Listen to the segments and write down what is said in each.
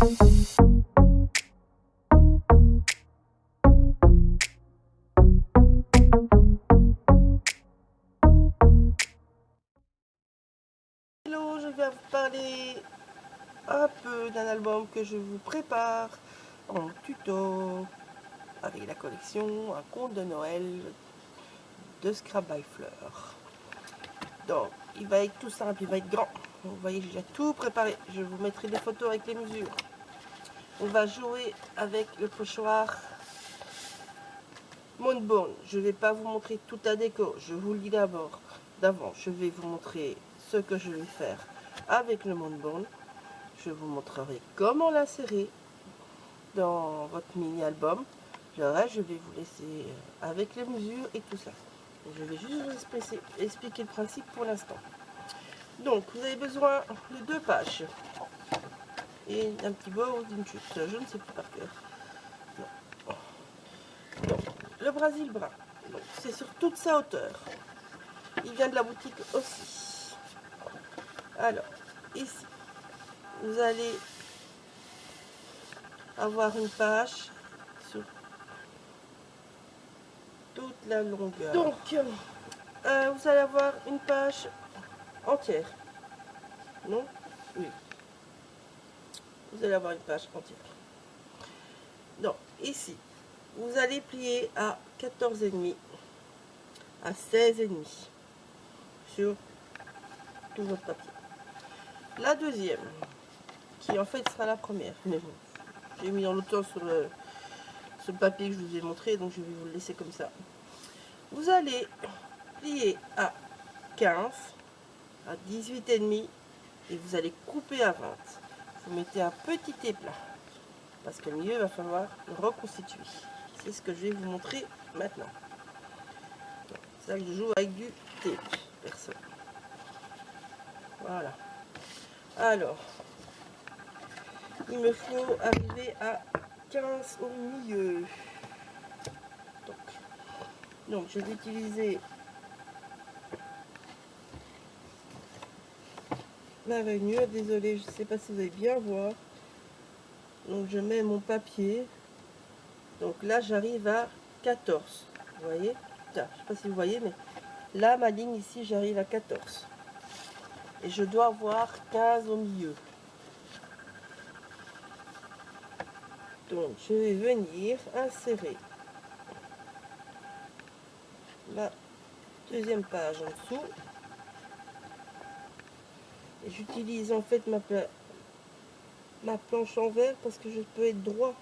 Hello, je vais vous parler un peu d'un album que je vous prépare en tuto avec la collection Un conte de Noël de Scrap by Fleur. Donc, il va être tout simple, il va être grand. Vous voyez, j'ai déjà tout préparé. Je vous mettrai des photos avec les mesures. On va jouer avec le pochoir Moonbone. Je ne vais pas vous montrer toute la déco. Je vous le dis d'abord. D'avant, je vais vous montrer ce que je vais faire avec le Moonbone. Je vous montrerai comment l'insérer dans votre mini-album. Le reste, je vais vous laisser avec les mesures et tout ça. Je vais juste vous expliquer le principe pour l'instant. Donc, vous avez besoin de 2 pages et un petit bord d'une chute. Je ne sais plus par cœur. Non. Donc, le Brésil brun. C'est sur toute sa hauteur. Il vient de la boutique aussi. Alors, ici, vous allez avoir une page sur toute la longueur. Donc, vous allez avoir une page entière. Non? Oui. Vous allez avoir une page entière. Donc, ici, vous allez plier à 14,5 à 16,5 sur tout votre papier. La deuxième, qui en fait sera la première, mais bon, j'ai mis dans le temps sur le papier que je vous ai montré, donc je vais vous le laisser comme ça. Vous allez plier à 15, à 18,5 et vous allez couper à 20. Vous mettez un petit éplat parce que le milieu va falloir le reconstituer. C'est ce que je vais vous montrer maintenant. C'est ça que je joue avec du tape, perso. Voilà. Alors, il me faut arriver à 15 au milieu. Donc je vais utiliser ma rainure. Désolée, je ne sais pas si vous allez bien voir. Donc je mets mon papier. Donc là j'arrive à 14. Vous voyez? Tiens, je ne sais pas si vous voyez, mais là ma ligne ici j'arrive à 14. Et je dois avoir 15 au milieu. Donc je vais venir insérer la deuxième page en dessous. Et j'utilise en fait ma planche en verre parce que je peux être droit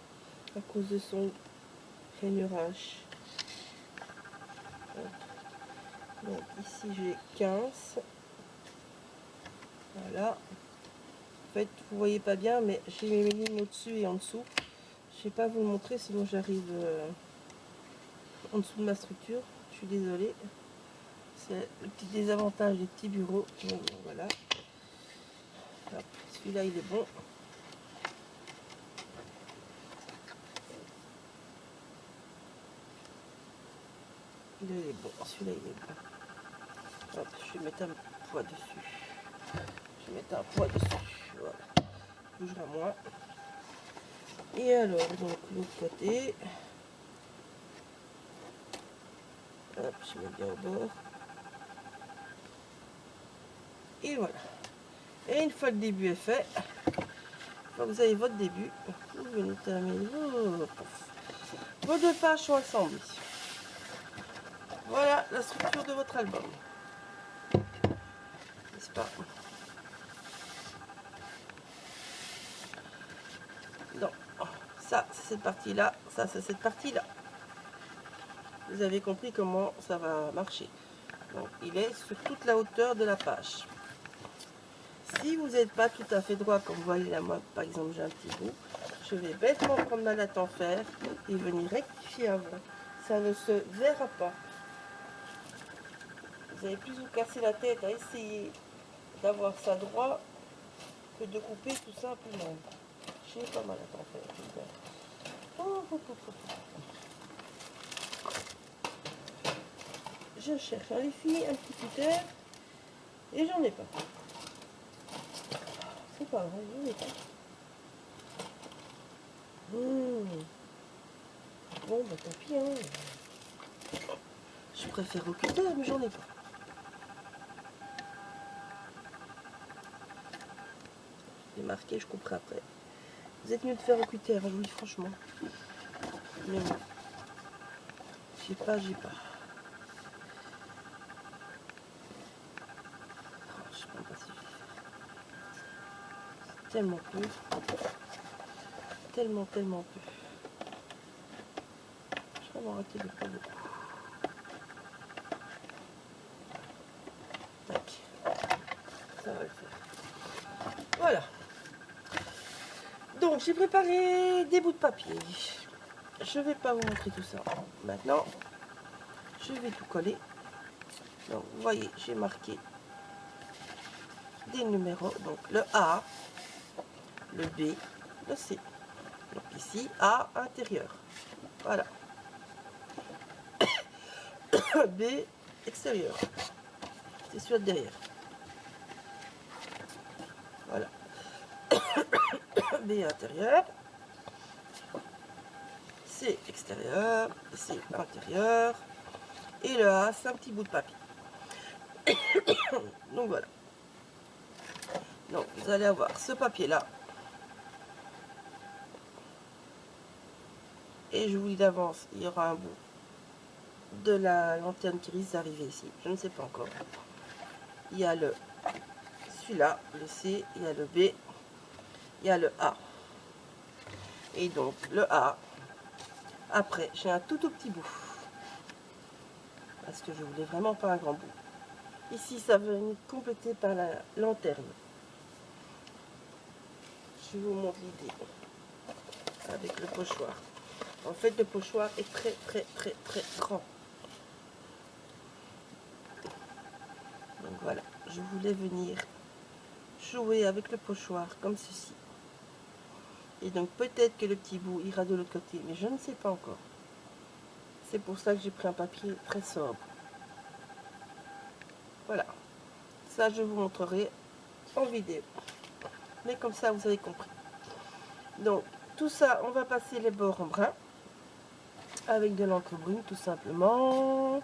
à cause de son rainurage. Donc ici j'ai 15. Voilà. En fait, vous voyez pas bien, mais j'ai mes lignes au-dessus et en dessous. Je ne vais pas vous le montrer, sinon j'arrive en dessous de ma structure. Je suis désolée. C'est le petit désavantage des petits bureaux. Donc, voilà. Celui-là, il est bon. Il est bon. Celui-là, il est bon. Hop, je vais mettre un poids dessus. Je vais mettre un poids dessus. Voilà. Il bougera moins. Et alors, donc, l'autre côté. Hop, je mets bien au bord. Et voilà. Et une fois le début est fait, quand vous avez votre début, vous venez terminer. Vos 2 pages sont assemblées. Voilà la structure de votre album. N'est-ce pas? Non. Ça, c'est cette partie-là. Ça, c'est cette partie-là. Vous avez compris comment ça va marcher. Donc, il est sur toute la hauteur de la page. Si vous n'êtes pas tout à fait droit, comme vous voyez là, moi, par exemple, j'ai un petit bout, je vais bêtement prendre ma latte en fer et venir rectifier avant. Ça ne se verra pas. Vous allez plus vous casser la tête à essayer d'avoir ça droit que de couper tout simplement. Je n'ai pas ma latte en fer. Je cherche les filles un petit cutter et j'en ai pas. C'est pas vrai, j'en ai pas. Bon, bah tant pis, hein. Je préfère au cutter, mais j'en ai pas. J'ai marqué, je couperai après. Vous êtes mieux de faire au cutter, je vous dis franchement. Mais bon. J'ai pas. Oh, je sais même pas si je vais faire. C'est tellement peu. Tellement peu. Je vais vraiment arrêter de pas beaucoup. Tac. Ça va le faire. Voilà. Donc j'ai préparé des bouts de papier. Je vais pas vous montrer tout ça. Maintenant, je vais tout coller. Donc vous voyez, j'ai marqué des numéros. Donc le A, le B, le C. Donc ici, A intérieur. Voilà. B extérieur. C'est celui de derrière. Voilà. B intérieur. C extérieur. C intérieur. Et le A, c'est un petit bout de papier. Donc voilà. Donc vous allez avoir ce papier là. Et je vous dis d'avance, il y aura un bout de la lanterne qui risque d'arriver ici. Je ne sais pas encore. Il y a le celui-là, le C, il y a le B, il y a le A. Et donc le A, après j'ai un tout petit bout. Parce que je voulais vraiment pas un grand bout. Ici ça va venir compléter par la lanterne. Je vous montre l'idée avec le pochoir. En fait le pochoir est très grand. Donc voilà, je voulais venir jouer avec le pochoir comme ceci. Et donc peut-être que le petit bout ira de l'autre côté, mais je ne sais pas encore. C'est pour ça que j'ai pris un papier très sobre. Voilà. Ça, je vous montrerai en vidéo. Mais comme ça, vous avez compris. Donc, tout ça, on va passer les bords en brun. Avec de l'encre brune, tout simplement. Oh,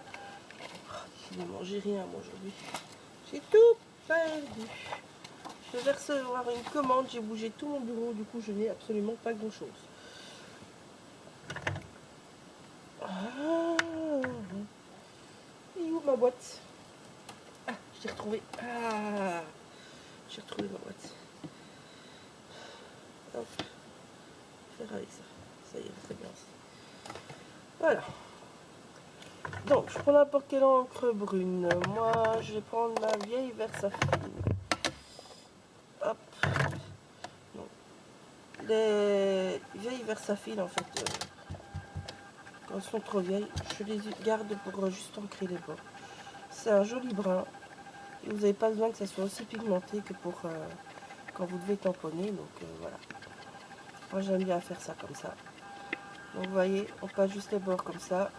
décidément, j'ai rien, moi, aujourd'hui. J'ai tout perdu. Je vais recevoir une commande. J'ai bougé tout mon bureau. Du coup, je n'ai absolument pas grand-chose. Ah. Et où ma boîte? Ah, je l'ai retrouvée. Ah, j'ai retrouvé ma boîte. Hop, faire avec ça. Ça y est, très bien aussi. Voilà. Donc, je prends n'importe quelle encre brune. Moi, je vais prendre ma vieille Versafine. Hop. Donc, les vieilles Versafine, en fait, quand elles sont trop vieilles, je les garde pour juste ancrer les bords. C'est un joli brun. Et vous n'avez pas besoin que ça soit aussi pigmenté que pour quand vous devez tamponner. Donc, voilà. Moi, j'aime bien faire ça comme ça. Donc, vous voyez, on passe juste les bords comme ça.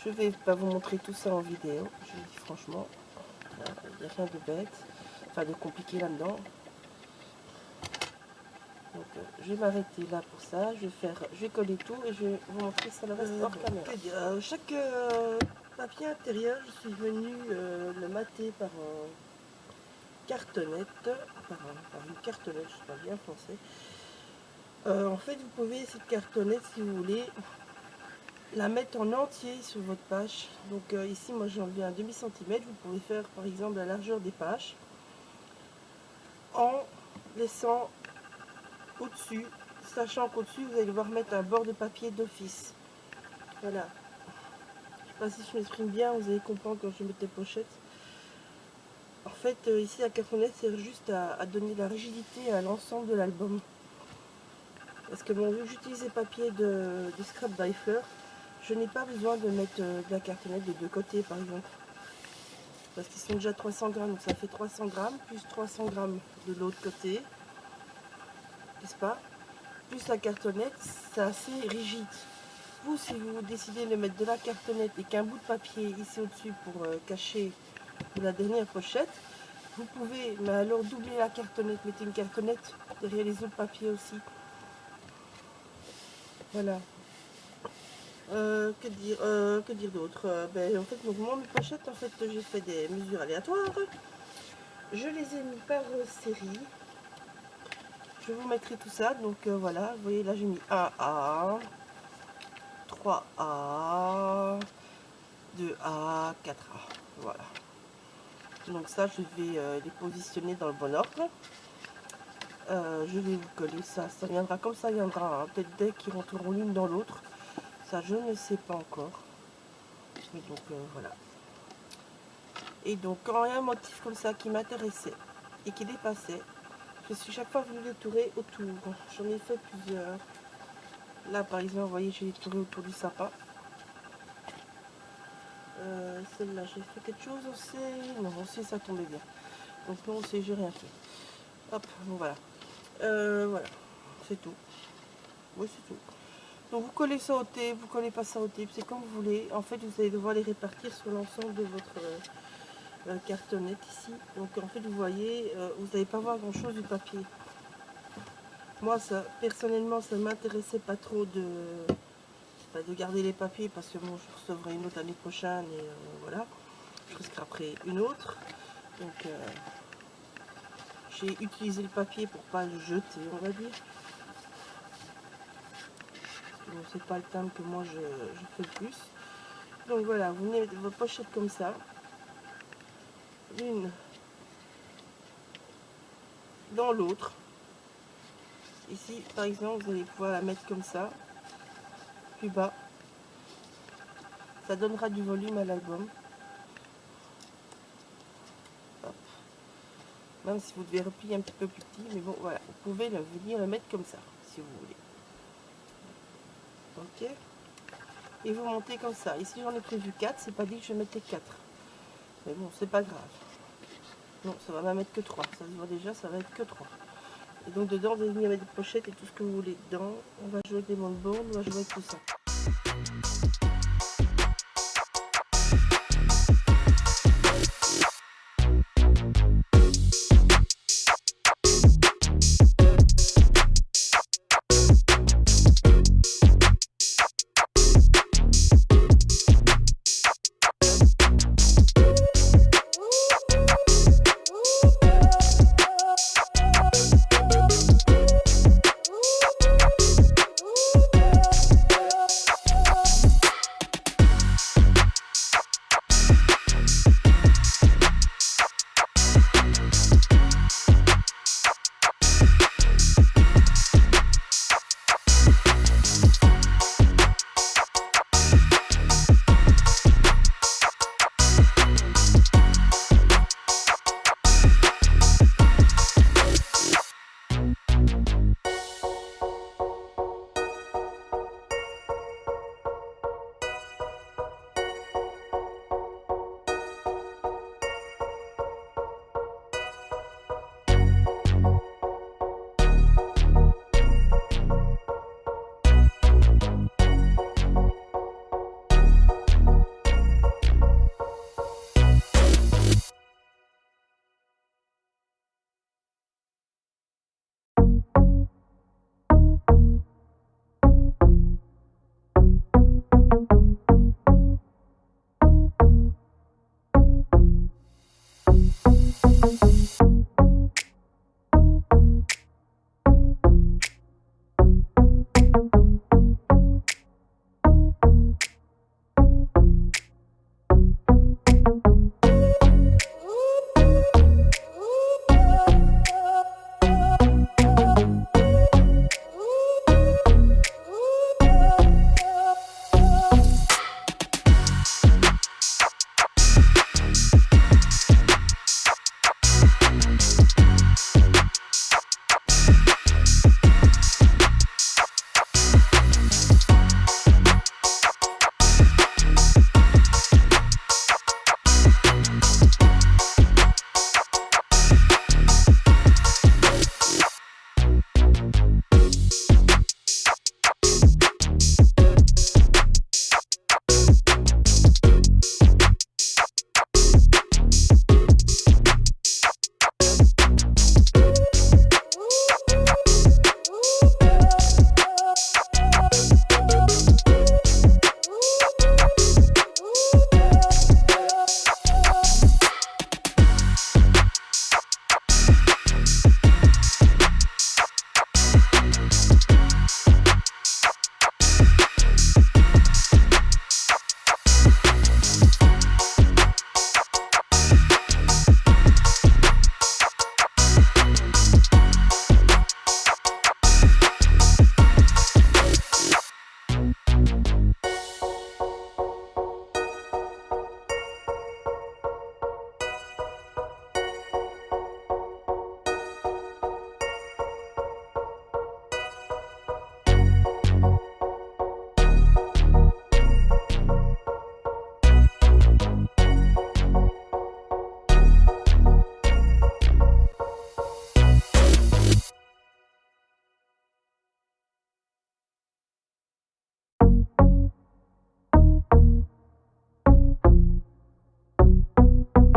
Je vais pas vous montrer tout ça en vidéo, je vous dis franchement, il n'y a rien de bête, enfin de compliqué là-dedans. Donc je vais m'arrêter là pour ça, je vais coller tout et je vais vous montrer ça le reste hors caméra. Chaque papier intérieur, je suis venue le mater par cartonnette, par une cartonnette, je ne sais pas bien français. En fait, vous pouvez cette cartonnette, si vous voulez, la mettre en entier sur votre page. Donc ici moi j'ai enlevé un demi-centimètre. Vous pouvez faire par exemple la largeur des pages en laissant au-dessus, sachant qu'au-dessus vous allez devoir mettre un bord de papier d'office. Voilà. Je sais pas si je m'exprime bien, vous allez comprendre quand je mets les pochettes. En fait ici la cartonnette sert juste à donner la rigidité à l'ensemble de l'album. Parce que bon, vu que j'utilise les papiers de Scrap by Fleur, je n'ai pas besoin de mettre de la cartonnette des deux côtés par exemple. Parce qu'ils sont déjà 300 grammes, donc ça fait 300 grammes, plus 300 grammes de l'autre côté, n'est-ce pas? Plus la cartonnette, c'est assez rigide. Vous, si vous décidez de mettre de la cartonnette et qu'un bout de papier ici au-dessus pour cacher la dernière pochette, vous pouvez, mais alors doubler la cartonnette, mettez une cartonnette derrière les autres papiers aussi. Voilà. Que dire d'autre? En fait, donc moi mes pochettes, en fait, j'ai fait des mesures aléatoires. Je les ai mis par série. Je vous mettrai tout ça. Donc voilà, vous voyez là j'ai mis 1A, 3A, 2A, 4A. Voilà. Donc ça, je vais les positionner dans le bon ordre. Je vais vous coller ça. Ça viendra comme ça viendra. Hein. Peut-être dès qu'ils rentreront l'une dans l'autre. Ça, je ne sais pas encore. Mais donc voilà. Et donc quand il y a un motif comme ça qui m'intéressait et qui dépassait, je suis chaque fois venue les tourer autour. J'en ai fait plusieurs. Là par exemple, vous voyez, j'ai les touré autour du sapin. Celle-là, j'ai fait quelque chose aussi. Non, aussi ça tombait bien. Donc non, aussi j'ai rien fait. Hop, bon voilà. Voilà, c'est tout. Oui, c'est tout. Donc vous collez ça au thé, vous collez pas ça au thé, c'est comme vous voulez. En fait, vous allez devoir les répartir sur l'ensemble de votre cartonnette ici. Donc en fait, vous voyez, vous n'allez pas voir grand chose du papier. Moi, ça, personnellement, ça ne m'intéressait pas trop de garder les papiers parce que bon, je recevrai une autre l'année prochaine et voilà. Je risquerai après une autre. Donc j'ai utilisé le papier pour pas le jeter, on va dire. Bon, c'est pas le thème que moi je fais le plus. Donc voilà, vous mettez votre pochette comme ça. L'une dans l'autre. Ici, par exemple, vous allez pouvoir la mettre comme ça, plus bas. Ça donnera du volume à l'album. Même si vous devez replier un petit peu plus petit, mais bon, voilà, vous pouvez venir le mettre comme ça, si vous voulez. Ok. Et vous montez comme ça. Ici, j'en ai prévu 4, c'est pas dit que je mettais 4. Mais bon, c'est pas grave. Non, ça va même être que 3. Ça se voit déjà, ça va être que 3. Et donc dedans, vous allez venir mettre des pochettes et tout ce que vous voulez dedans. On va jouer avec des moldboards, on va jouer avec tout ça.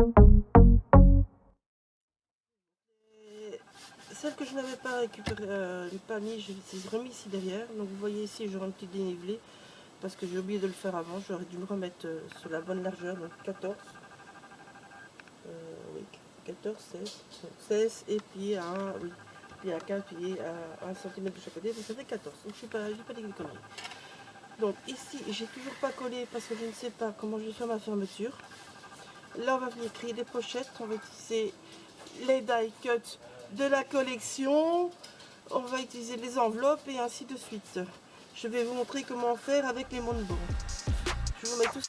Et celle que je n'avais pas récupérée, pas mis, je l'ai remis ici derrière. Donc vous voyez ici, j'aurai un petit dénivelé parce que j'ai oublié de le faire avant. J'aurais dû me remettre sur la bonne largeur, donc 14. Oui, 14, 16, 16 et puis à 1, oui, puis à 15, puis à 1 cm de chaque côté, donc ça fait 14. Donc j'ai pas dit de conneries. Donc ici, j'ai toujours pas collé parce que je ne sais pas comment je vais faire ma fermeture. Là, on va venir créer des pochettes. On va utiliser les die cuts de la collection. On va utiliser les enveloppes et ainsi de suite. Je vais vous montrer comment faire avec les Moonbow. Je vous mets tout ça.